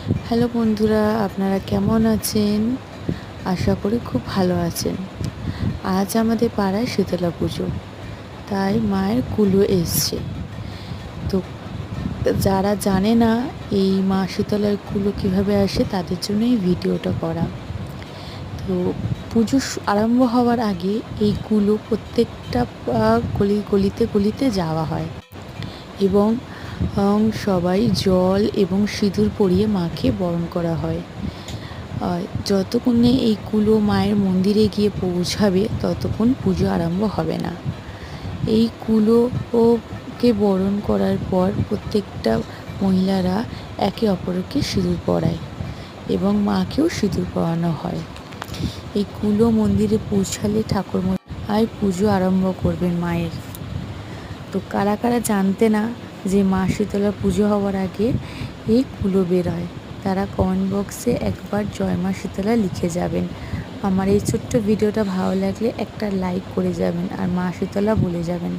Hello বন্ধুরা, আপনারা কেমন আছেন? আশা করি খুব ভালো আছেন। আজ আমাদের পাড়ায় শীতলা পুজো, তাই মায়ের কুলো এসছে। তো যারা জানে না এই মা শীতলার কুলো কীভাবে আসে, তাদের জন্য এই ভিডিওটা করা। তো পুজো আরম্ভ হওয়ার আগে এই কুলো প্রত্যেকটা গলিতে গলিতে যাওয়া হয় এবং সবাই জল এবং সিঁদুর পরিয়ে মাকে বরণ করা হয়। যতক্ষণে এই কুলো মায়ের মন্দিরে গিয়ে পৌঁছাবে ততক্ষণ পুজো আরম্ভ হবে না। এই কুলোকে বরণ করার পর প্রত্যেকটা মহিলারা একে অপরকে সিঁদুর পরায় এবং মাকেও সিঁদুর পরানো হয়। এই কুলো মন্দিরে পৌঁছালে ঠাকুরমশাই পুজো আরম্ভ করবেন মায়ের। তো কারা কারা জানতে না যে মা শীতলা পুজো হওয়ার আগে এই কুলো বেরোয়, তারা কমেন্ট বক্সে একবার জয় মা শীতলা লিখে যাবেন। আমার এই ছোট্ট ভিডিওটা ভালো লাগলে একটা লাইক করে যাবেন আর মা শীতলা বলে যাবেন।